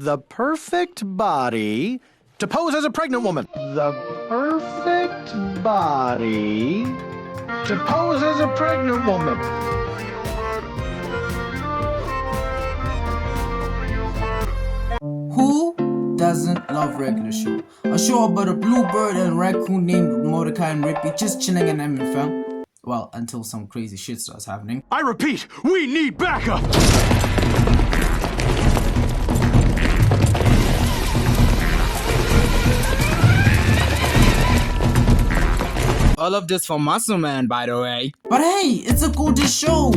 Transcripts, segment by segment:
The perfect body to pose as a pregnant woman. The perfect body to pose as a pregnant woman. Who doesn't love regular show? A show about a bluebird and a raccoon named Mordecai and Rigby just chilling in MFL. Well, until some crazy shit starts happening. I repeat, we need backup! All of this for Muscle Man, by the way. But hey, it's a golden show.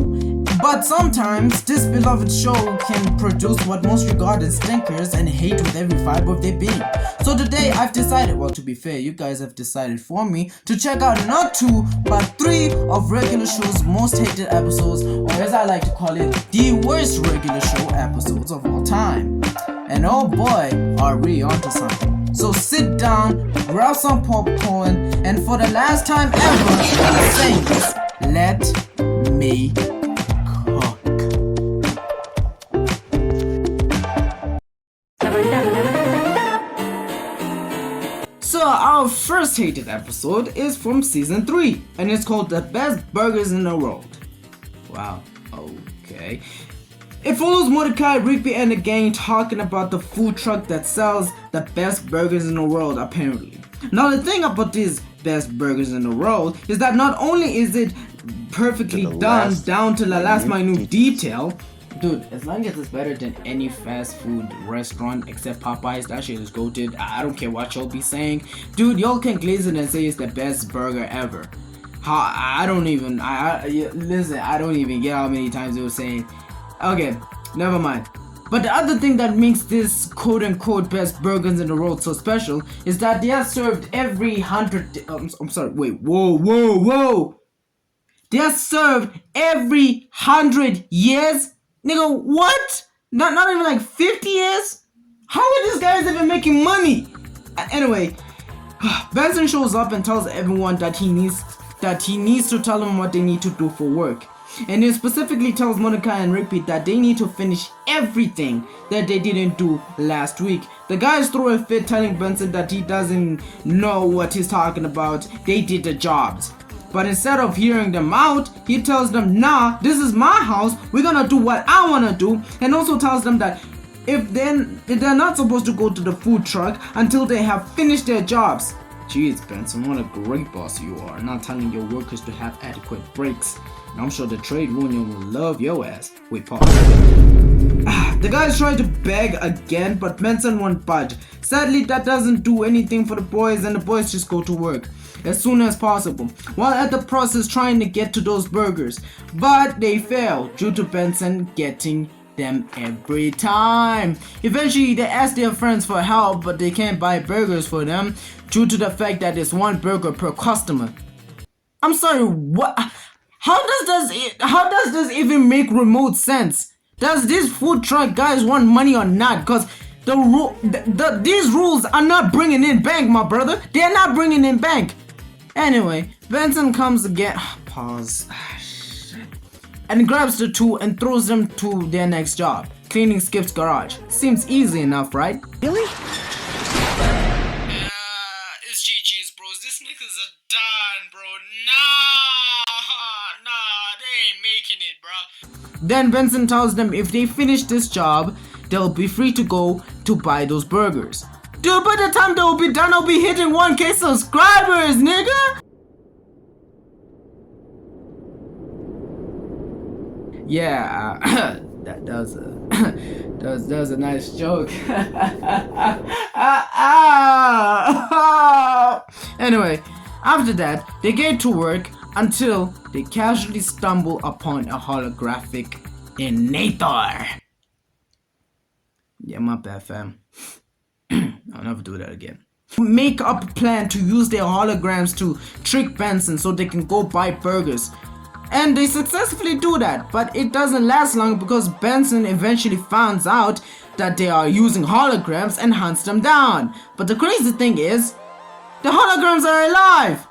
But sometimes this beloved show can produce what most regard as stinkers and hate with every fiber of their being. So today I've decided, well, to be fair, you guys have decided for me to check out not 2 but 3 of regular show's most hated episodes, or as I like to call it, the worst regular show episodes of all time. And oh boy, are we onto something. So sit down, grab some popcorn, and for the last time ever, say this, let me cook. So our first hated episode is from season 3, and it's called The Best Burgers in the World. Wow, okay. It follows Mordecai, Rigby, and the gang talking about the food truck that sells the best burgers in the world, apparently. Now the thing about these best burgers in the world is that not only is it perfectly done down to the last minute detail, dude, as long as it's better than any fast food restaurant except Popeyes, that shit is goated. I don't care what y'all be saying. Dude, y'all can glaze it and say it's the best burger ever. I don't even get how many times they were saying. Okay, never mind. But the other thing that makes this quote-unquote best burgers in the world so special is that they are served every 100... I'm sorry, wait, whoa. They are served every 100 years? Nigga, what? Not even like 50 years? How are these guys even making money? Anyway, Benson shows up and tells everyone that he needs to tell them what they need to do for work. And he specifically tells Mordecai and Rigby that they need to finish everything that they didn't do last week. The guys throw a fit telling Benson that he doesn't know what he's talking about. They did the jobs. But instead of hearing them out, he tells them, nah, this is my house. We're gonna do what I wanna do. And also tells them that if they're not supposed to go to the food truck until they have finished their jobs. Jeez, Benson, what a great boss you are, not telling your workers to have adequate breaks. And I'm sure the trade union will love your ass. Wait, pause. The guys try to beg again, but Benson won't budge. Sadly, that doesn't do anything for the boys, and the boys just go to work as soon as possible, while at the process trying to get to those burgers. But they fail due to Benson getting them every time. Eventually, they ask their friends for help, but they can't buy burgers for them due to the fact that it's 1 burger per customer. I'm sorry, what? How does this even make remote sense? Does this food truck guys want money or not? Cause these rules are not bringing in bank, my brother. They're not bringing in bank. Anyway, Benson comes again. Pause. And grabs the 2 and throws them to their next job, cleaning Skip's garage. Seems easy enough, right? Really? It's GG's, bros. This niggas are done, bro. Nah, they ain't making it, bro. Then Benson tells them if they finish this job, they'll be free to go to buy those burgers. Dude, by the time they'll be done, I'll be hitting 1K subscribers, nigga! Yeah, that was a nice joke. Anyway, after that, they get to work until they casually stumble upon a holographic Inator. Yeah, my bad, fam. I'll never do that again. Make up a plan to use their holograms to trick Benson so they can go buy burgers. And they successfully do that, but it doesn't last long because Benson eventually finds out that they are using holograms and hunts them down. But the crazy thing is, the holograms are alive!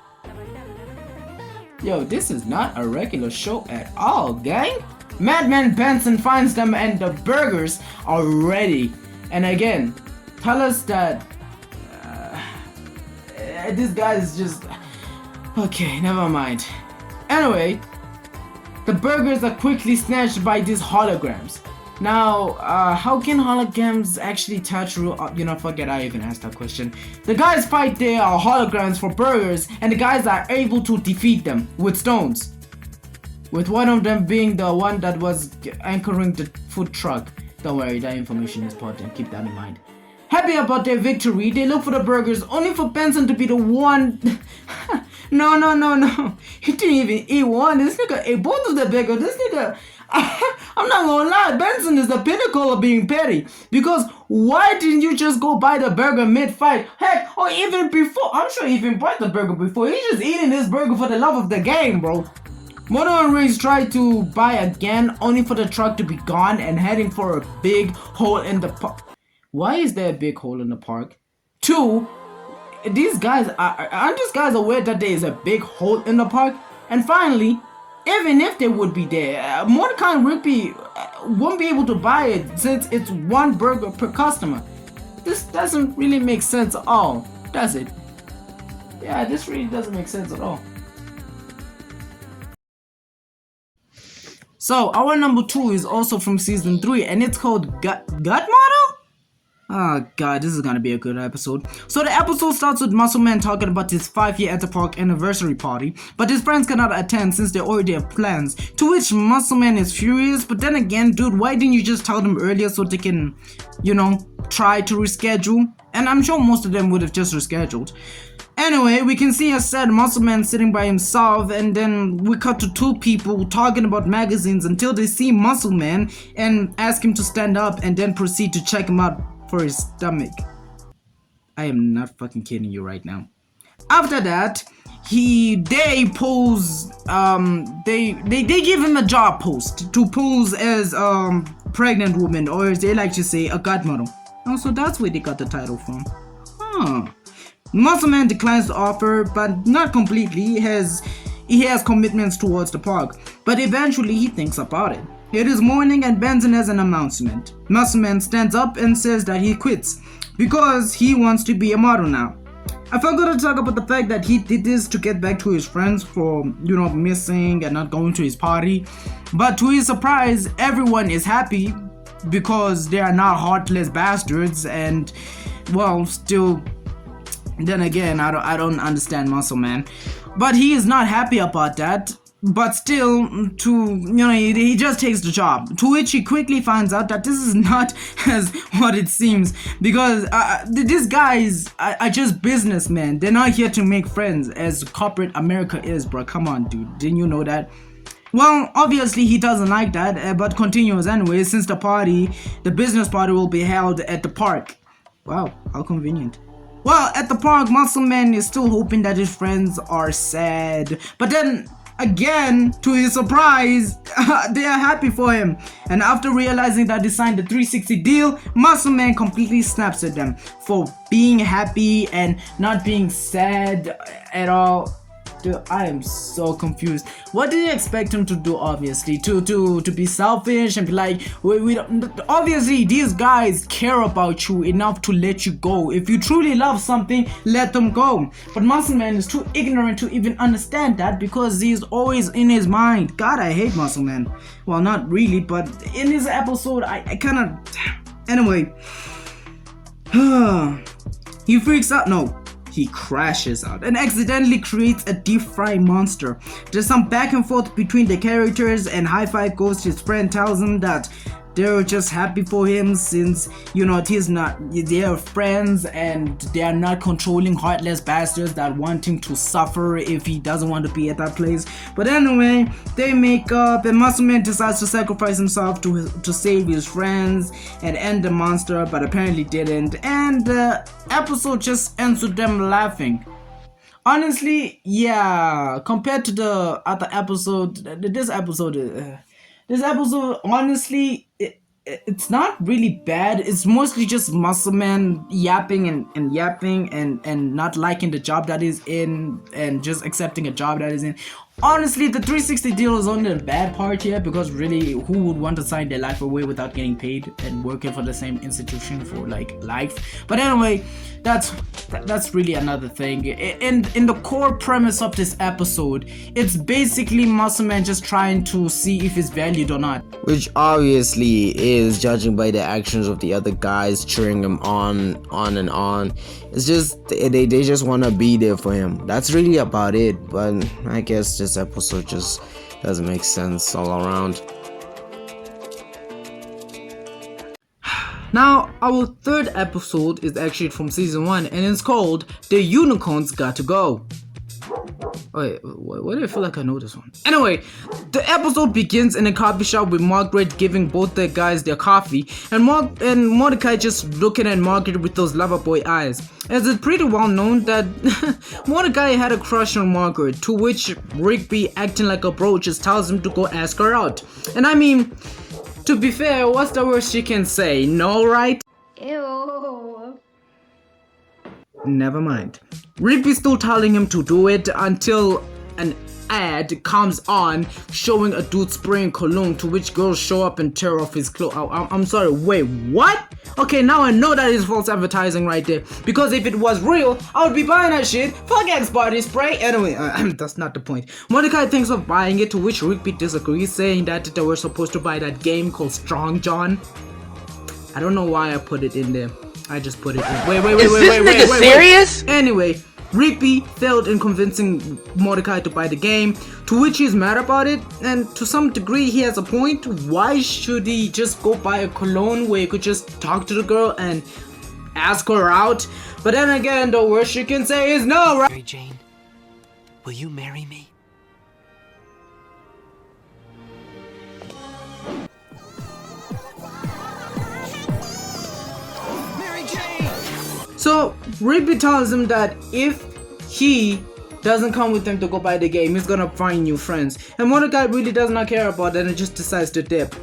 Yo, this is not a regular show at all, gang. Madman Benson finds them and the burgers are ready. And again, tell us that this guy is just... Okay, never mind. Anyway, the burgers are quickly snatched by these holograms. Now, how can holograms actually touch real... forget I even asked that question. The guys fight their holograms for burgers, and the guys are able to defeat them with stones. With one of them being the one that was anchoring the food truck. Don't worry, that information is important, keep that in mind. Happy about their victory, they look for the burgers only for Benson to be the one... No. He didn't even eat one. This nigga ate both of the burgers. This nigga... I'm not gonna lie, Benson is the pinnacle of being petty. Because why didn't you just go buy the burger mid-fight? Heck, or even before. I'm sure he even bought the burger before. He's just eating this burger for the love of the game, bro. Moto and Riggs tried to buy again, only for the truck to be gone and heading for a big hole in the park. Why is there a big hole in the park? 2, these guys aren't these guys aware that there is a big hole in the park? And finally, even if they would be there, Mordecai and Rigby won't be able to buy it since it's one burger per customer. This doesn't really make sense at all, does it? Yeah, this really doesn't make sense at all. So our number 2 is also from season 3, and it's called Gut Model? Oh god, this is gonna be a good episode. So the episode starts with Muscle Man talking about his 5-year at the park anniversary party, but his friends cannot attend since they already have plans. To which Muscle Man is furious, but then again, dude, why didn't you just tell them earlier so they can, try to reschedule? And I'm sure most of them would have just rescheduled. Anyway, we can see a sad Muscle Man sitting by himself, and then we cut to 2 people talking about magazines until they see Muscle Man and ask him to stand up and then proceed to check him out for his stomach. I am not fucking kidding you right now. After that, they give him a job post to pose as pregnant woman, or as they like to say, a gut model. Oh, so that's where they got the title from. Huh. Muscle Man declines the offer, but not completely. He has commitments towards the park, but eventually he thinks about it. It is morning and Benson has an announcement. Muscle Man stands up and says that he quits because he wants to be a model now. I forgot to talk about the fact that he did this to get back to his friends for, missing and not going to his party. But to his surprise, everyone is happy because they are not heartless bastards, and well, still, then again, I don't understand Muscle Man. But he is not happy about that. But still, he just takes the job. To which he quickly finds out that this is not as what it seems. Because these guys are just businessmen. They're not here to make friends as corporate America is, bro. Come on, dude. Didn't you know that? Well, obviously he doesn't like that, but continues anyway, since the business party will be held at the park. Wow, how convenient. Well, at the park, Muscle Man is still hoping that his friends are sad. But then, again, to his surprise, they are happy for him. And after realizing that they signed the 360 deal, Muscle Man completely snaps at them for being happy and not being sad at all. Dude, I am so confused. What did you expect him to do? Obviously, to be selfish and be like, we don't. Obviously, these guys care about you enough to let you go. If you truly love something, let them go. But Muscle Man is too ignorant to even understand that, because he's always in his mind. God, I hate Muscle Man. Well, not really, but in this episode, I kind of. Anyway, he freaks out. No. He crashes out and accidentally creates a deep fry monster. There's some back and forth between the characters, and High Five goes to his friend, tells him that they're just happy for him since, they're friends and they are not controlling heartless bastards that want him to suffer if he doesn't want to be at that place. But anyway, they make up and Muscle Man decides to sacrifice himself to save his friends and end the monster, but apparently didn't. And the episode just ends with them laughing. Honestly, yeah, compared to the other episode, this episode, honestly, it's not really bad. It's mostly just Muscle Man yapping and yapping and not liking the job that he's in and just accepting a job that he's in. Honestly, the 360 deal is only the bad part here, because really, who would want to sign their life away without getting paid and working for the same institution for like life? But anyway, that's really another thing. In the core premise of this episode, it's basically Muscle Man just trying to see if he's valued or not. Which obviously is, judging by the actions of the other guys cheering him on and on. It's just they just want to be there for him. That's really about it. But I guess this episode just doesn't make sense all around. Now, our third episode is actually from season 1, and it's called The Unicorns Got to Go. Wait, why do I feel like I know this one? Anyway, the episode begins in a coffee shop with Margaret giving both the guys their coffee, and Mordecai just looking at Margaret with those lover boy eyes. As it's pretty well known that Mordecai had a crush on Margaret, to which Rigby, acting like a bro, just tells him to go ask her out. And I mean, to be fair, what's the worst she can say? No, right? Ew. Never mind. Rigby's still telling him to do it until an ad comes on showing a dude spraying cologne, to which girls show up and tear off his clothes. I'm sorry, wait, what? Okay, now I know that is false advertising right there, because if it was real, I would be buying that shit. Fuck X body spray. Anyway, that's not the point. Mordecai thinks of buying it, to which Rigby disagrees, saying that they were supposed to buy that game called Strong John. I don't know why I put it in there. I just put it in. Wait. Serious? Anyway, Rigby failed in convincing Mordecai to buy the game, to which he's mad about it, and to some degree he has a point. Why should he just go buy a cologne where he could just talk to the girl and ask her out? But then again, the worst you can say is no, right? Mary Jane, will you marry me? So Rigby tells him that if he doesn't come with them to go buy the game, he's gonna find new friends. And Mordecai really does not care about that and just decides to dip.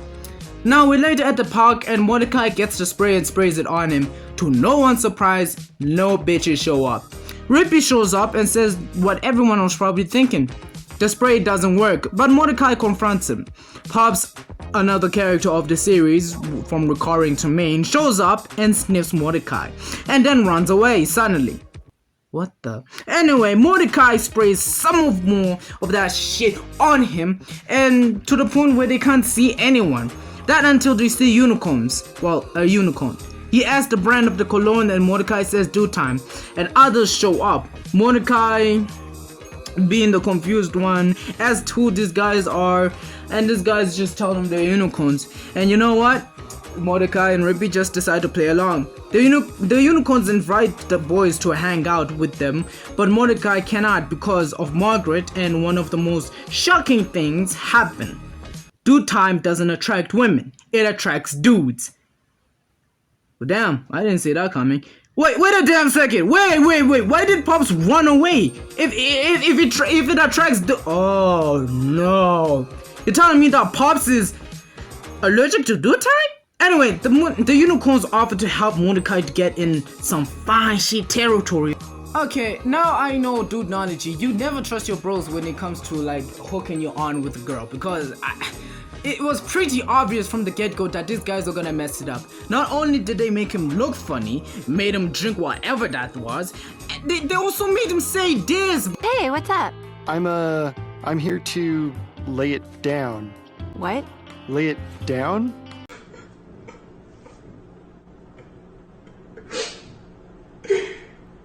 Now we're later at the park, and Mordecai gets the spray and sprays it on him. To no one's surprise, no bitches show up. Rigby shows up and says what everyone was probably thinking. The spray doesn't work, but Mordecai confronts him. Pops, another character of the series, from recurring to main, shows up and sniffs Mordecai, and then runs away suddenly. What the? Anyway, Mordecai sprays some more of that shit on him, and to the point where they can't see anyone. That until they see unicorns. Well, a unicorn. He asks the brand of the cologne, and Mordecai says due time, and others show up. Mordecai, being the confused one, asks who these guys are, and these guys just tell them they're unicorns. And you know what? Mordecai and Rigby just decide to play along. The unicorns invite the boys to hang out with them, but Mordecai cannot because of Margaret, and one of the most shocking things happen. Dude time doesn't attract women, it attracts dudes. Well, damn, I didn't see that coming. Wait a damn second. Wait. Why did Pops run away? If it attracts oh no. You're telling me that Pops is allergic to dude time? Anyway, the unicorns offer to help Mordecai get in some fine shit territory. Okay, now I know, dude knowledge. You never trust your bros when it comes to like hooking you on with a girl, because it was pretty obvious from the get-go that these guys are gonna mess it up. Not only did they make him look funny, made him drink whatever that was, they also made him say this. Hey, what's up? I'm here to lay it down. What? Lay it down?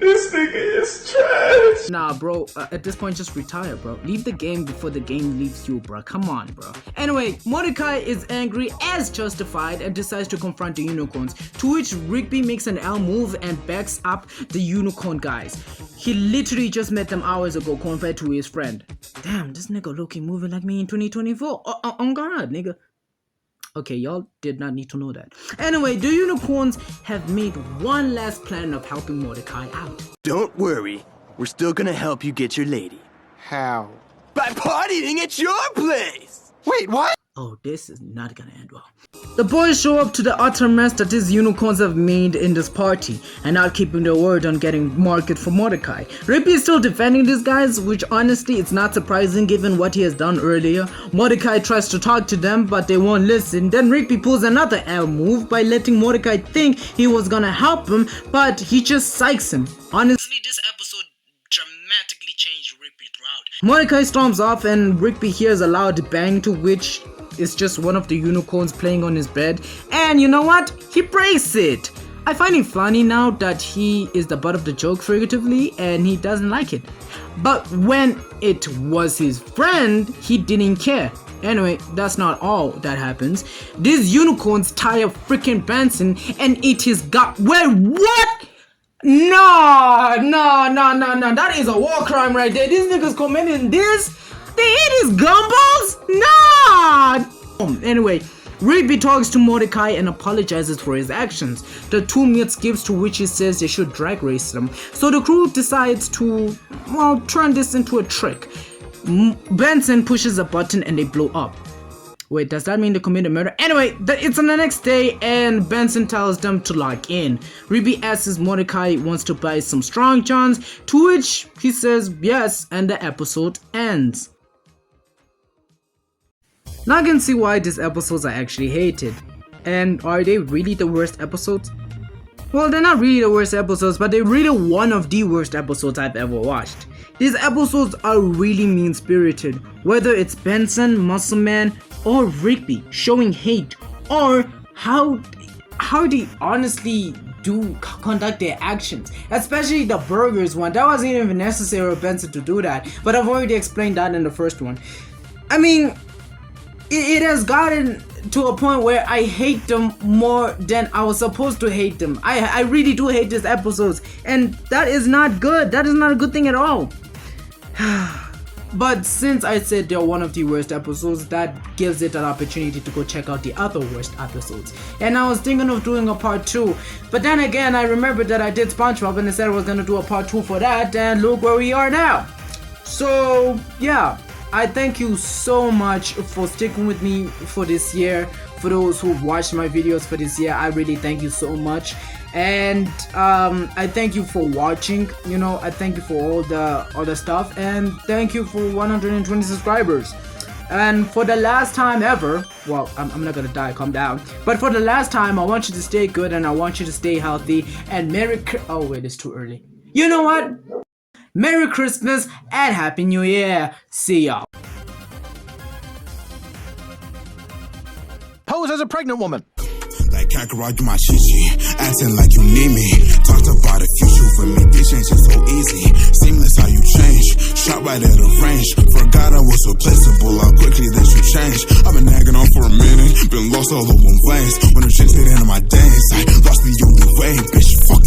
This nigga is trash. Nah, bro, at this point, just retire, bro. Leave the game before the game leaves you, bro. Come on, bro. Anyway, Mordecai is angry as justified and decides to confront the unicorns, to which Rigby makes an L move and backs up the unicorn guys. He literally just met them hours ago compared to his friend. Damn, this nigga low-key moving like me in 2024. Oh God, nigga. Okay, y'all did not need to know that. Anyway, the unicorns have made one last plan of helping Mordecai out. Don't worry, we're still gonna help you get your lady. How? By partying at your place! Wait, what? Oh, this is not gonna end well. The boys show up to the utter mess that these unicorns have made in this party and not keeping their word on getting market for Mordecai. Rigby is still defending these guys, which honestly it's not surprising given what he has done earlier. Mordecai tries to talk to them but they won't listen. Then Rigby pulls another L move by letting Mordecai think he was gonna help him, but he just psychs him. Honestly, this episode dramatically changed Rigby throughout. Mordecai storms off and Rigby hears a loud bang, to which is just one of the unicorns playing on his bed, and you know what? He breaks it. I find it funny now that he is the butt of the joke figuratively and he doesn't like it. But when it was his friend, he didn't care. Anyway, that's not all that happens. These unicorns tie up freaking Benson and eat his gut. Wait, what? No, that is a war crime right there. These niggas committing this? They eat his gumballs? Nah! Anyway, Rigby talks to Mordecai and apologizes for his actions. The two meet skips, to which he says they should drag race them. So the crew decides to, well, turn this into a trick. Benson pushes a button and they blow up. Wait, does that mean they committed murder? Anyway, it's on the next day and Benson tells them to log in. Rigby asks if Mordecai wants to buy some Strong Johns, to which he says yes, and the episode ends. Now I can see why these episodes are actually hated. And are they really the worst episodes? Well, they're not really the worst episodes, but they're really one of the worst episodes I've ever watched. These episodes are really mean-spirited, whether it's Benson, Muscle Man, or Rigby showing hate, or how they honestly do conduct their actions, especially the burgers one. That wasn't even necessary for Benson to do that, but I've already explained that in the first one. I mean, it has gotten to a point where I hate them more than I was supposed to hate them. I really do hate these episodes, and that is not good. That is not a good thing at all. But since I said they're one of the worst episodes, that gives it an opportunity to go check out the other worst episodes. And I was thinking of doing a part 2, but then again I remembered that I did SpongeBob and I said I was gonna do a part 2 for that, and look where we are now. So yeah, I thank you so much for sticking with me for this year. For those who watched my videos for this year, I really thank you so much. And I thank you for watching. You know, I thank you for all the other stuff, and thank you for 120 subscribers. And for the last time ever, well, I'm not gonna die, calm down, but for the last time, I want you to stay good and I want you to stay healthy, and oh wait, it's too early. You know what? Merry Christmas and Happy New Year. See y'all. Pose as a pregnant woman. Like Kakarot, you my chichi, acting like you need me. Talked about the future for me, this ain't just so easy. Seamless how you change, shot right at a range. Forgot I was replaceable, how quickly that you change. I've been nagging on for a minute, been lost all over ways. When the shit hit into my days, I lost the only way, bitch, fuck.